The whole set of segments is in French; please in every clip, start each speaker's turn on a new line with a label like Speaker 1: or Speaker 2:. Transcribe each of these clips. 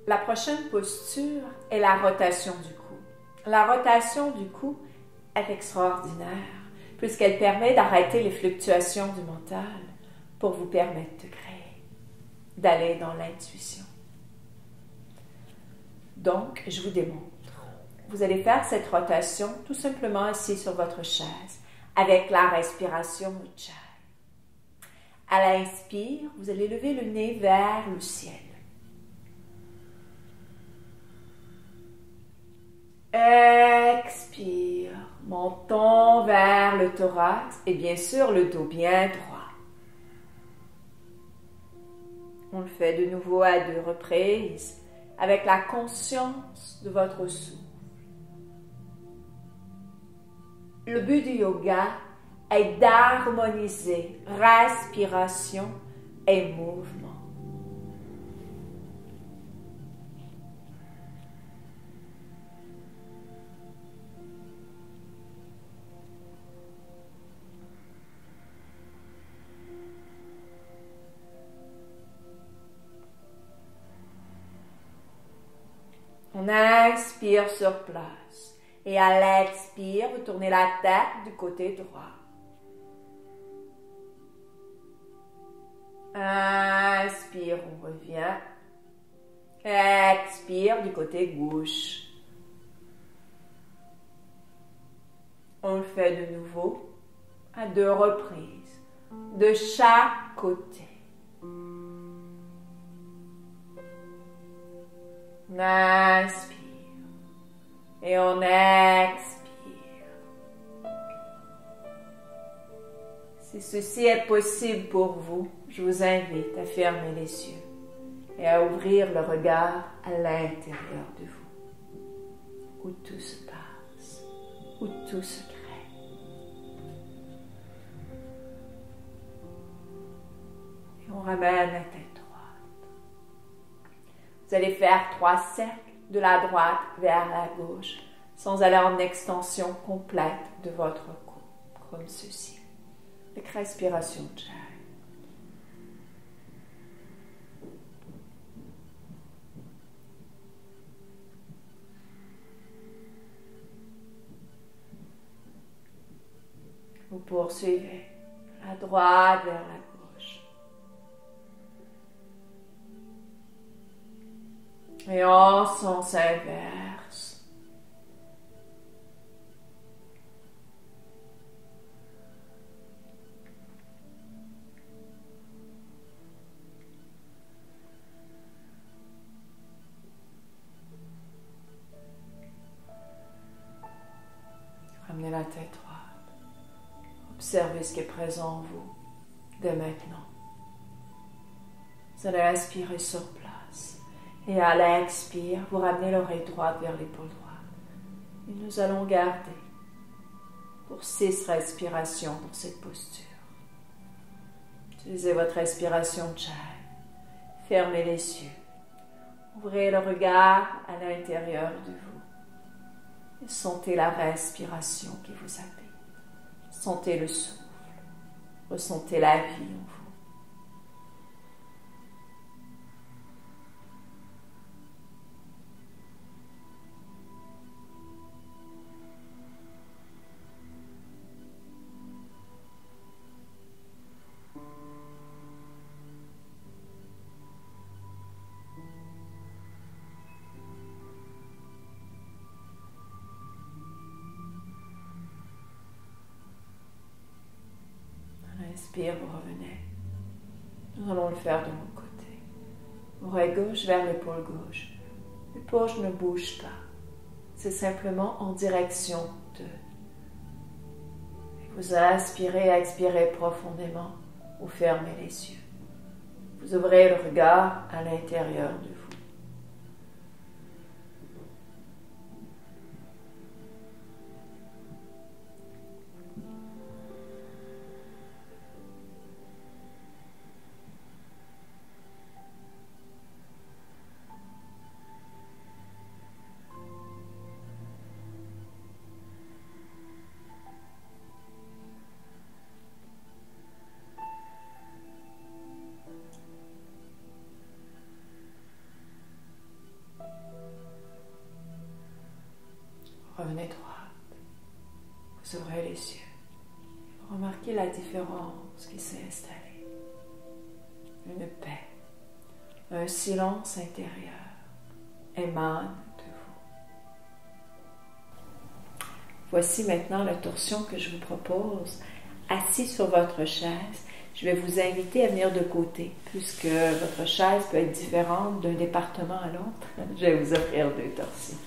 Speaker 1: La prochaine posture est la rotation du cou. La rotation du cou est extraordinaire puisqu'elle permet d'arrêter les fluctuations du mental pour vous permettre de créer, d'aller dans l'intuition. Donc, je vous démontre. Vous allez faire cette rotation tout simplement assis sur votre chaise avec la respiration Ujjayi. À l'inspire, vous allez lever le nez vers le ciel. Expire, montons vers le thorax et bien sûr le dos bien droit. On le fait de nouveau à 2 reprises avec la conscience de votre souffle. Le but du yoga est d'harmoniser respiration et mouvement. On inspire sur place et à l'expire, vous tournez la tête du côté droit. Inspire, on revient. Expire du côté gauche. On le fait de nouveau à 2 reprises, de chaque côté. On inspire et on expire. Si ceci est possible pour vous, je vous invite à fermer les yeux et à ouvrir le regard à l'intérieur de vous, où tout se passe, où tout se crée. Et on ramène la tête droite. Vous allez faire 3 cercles de la droite vers la gauche, sans aller en extension complète de votre cou, comme ceci. Avec respiration Ujjayi. Vous poursuivez la droite vers la gauche. Et en sens inverse. Ramenez la tête droite. Observez ce qui est présent en vous dès maintenant. Vous allez inspirer sur place. Et à l'expire, vous ramenez l'oreille droite vers l'épaule droite. Et nous allons garder pour 6 respirations dans cette posture. Utilisez votre respiration Ujjayi. Fermez les yeux. Ouvrez le regard à l'intérieur de vous. Et sentez la respiration qui vous habite. Sentez le souffle. Ressentez la vie en vous. Inspire, vous revenez. Nous allons le faire de mon côté. Oreille gauche vers l'épaule gauche. L'épaule ne bouge pas. C'est simplement en direction de. Et vous inspirez, expirez profondément. Vous fermez les yeux. Vous ouvrez le regard à l'intérieur de vous. les yeux. Remarquez la différence qui s'est installée. Une paix, un silence intérieur émane de vous. Voici maintenant la torsion que je vous propose. Assis sur votre chaise, je vais vous inviter à venir de côté, puisque votre chaise peut être différente d'un département à l'autre. Je vais vous offrir 2 torsions.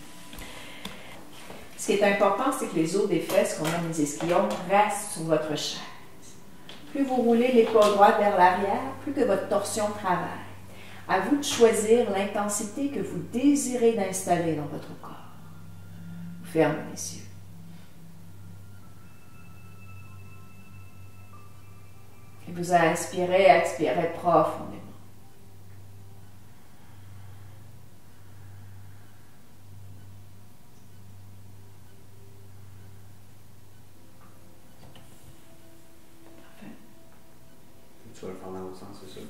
Speaker 1: Ce qui est important, c'est que les os des fesses, qu'on a les ischions, restent sur votre chaise. Plus vous roulez l'épaule droite vers l'arrière, plus que votre torsion travaille. À vous de choisir l'intensité que vous désirez d'installer dans votre corps. Vous fermez les yeux. Et vous inspirez, expirez profondément.
Speaker 2: Tu vas le faire dans l'autre sens, c'est ça?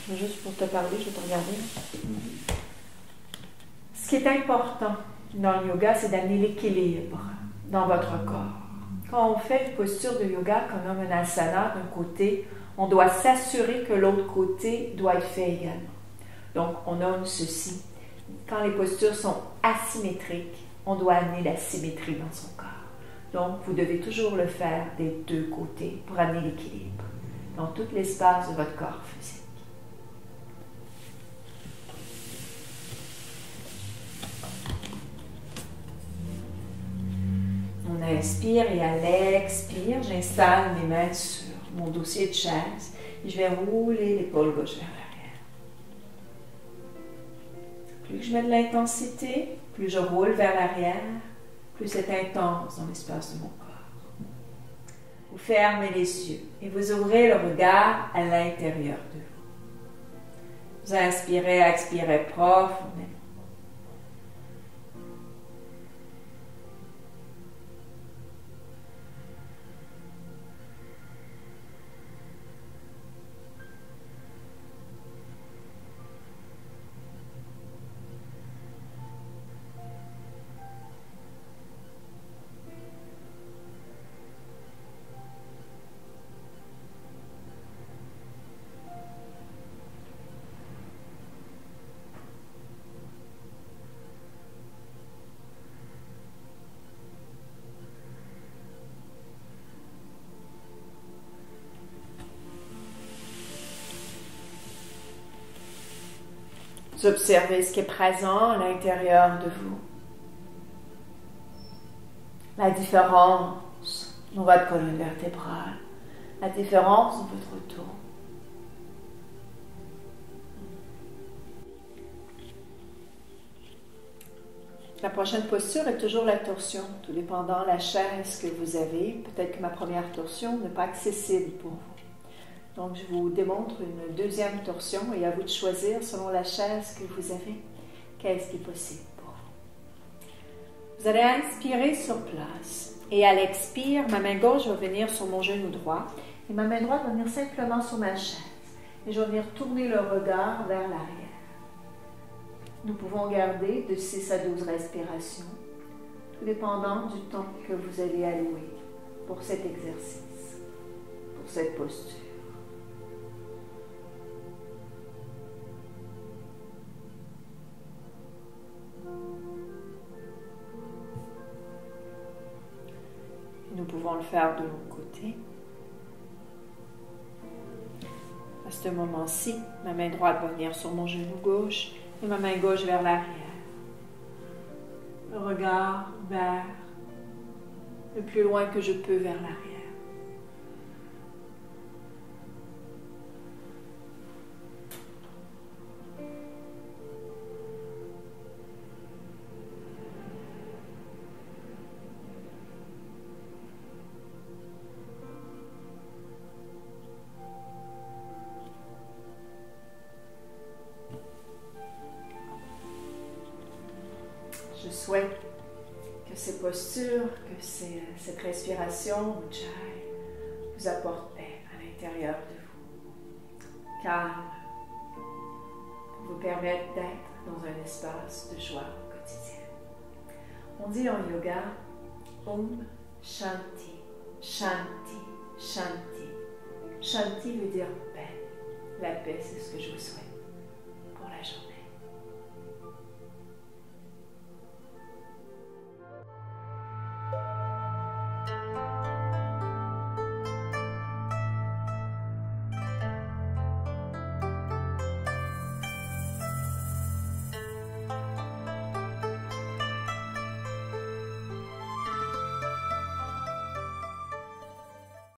Speaker 1: Oui. Juste pour te parler, je vais te regarder. Ce qui est important dans le yoga, c'est d'amener l'équilibre dans votre corps. Quand on fait une posture de yoga, qu'on nomme un asana d'un côté, on doit s'assurer que l'autre côté doit être fait également. Donc, on nomme ceci. Quand les postures sont asymétriques, on doit amener la symétrie dans son corps. Donc, vous devez toujours le faire des 2 côtés pour amener l'équilibre dans tout l'espace de votre corps physique. On inspire et à l'expire, j'installe mes mains sur mon dossier de chaise et je vais rouler l'épaule gauche vers l'arrière. Plus je mets de l'intensité, plus je roule vers l'arrière, plus c'est intense dans l'espace de mon corps. Vous fermez les yeux et vous ouvrez le regard à l'intérieur de vous. Vous inspirez, expirez profondément. Vous observez ce qui est présent à l'intérieur de vous. La différence dans votre colonne vertébrale, la différence dans votre dos. La prochaine posture est toujours la torsion, tout dépendant de la chaise que vous avez. Peut-être que ma première torsion n'est pas accessible pour vous. Donc, je vous démontre une deuxième torsion et à vous de choisir, selon la chaise que vous avez, qu'est-ce qui est possible pour vous. Vous allez inspirer sur place et à l'expire, ma main gauche va venir sur mon genou droit et ma main droite va venir simplement sur ma chaise. Et je vais venir tourner le regard vers l'arrière. Nous pouvons garder de 6 à 12 respirations, tout dépendant du temps que vous allez allouer pour cet exercice, pour cette posture. Nous pouvons le faire de l'autre côté. À ce moment-ci, ma main droite va venir sur mon genou gauche et ma main gauche vers l'arrière. Le regard vers le plus loin que je peux vers l'arrière. Je souhaite que ces postures, que cette respiration, Ujjayi, vous apporte paix à l'intérieur de vous. Calme, pour vous permettre d'être dans un espace de joie au quotidien. quotidien. On dit en yoga Om Shanti, Shanti, Shanti. Shanti veut dire paix. La paix, c'est ce que je vous souhaite.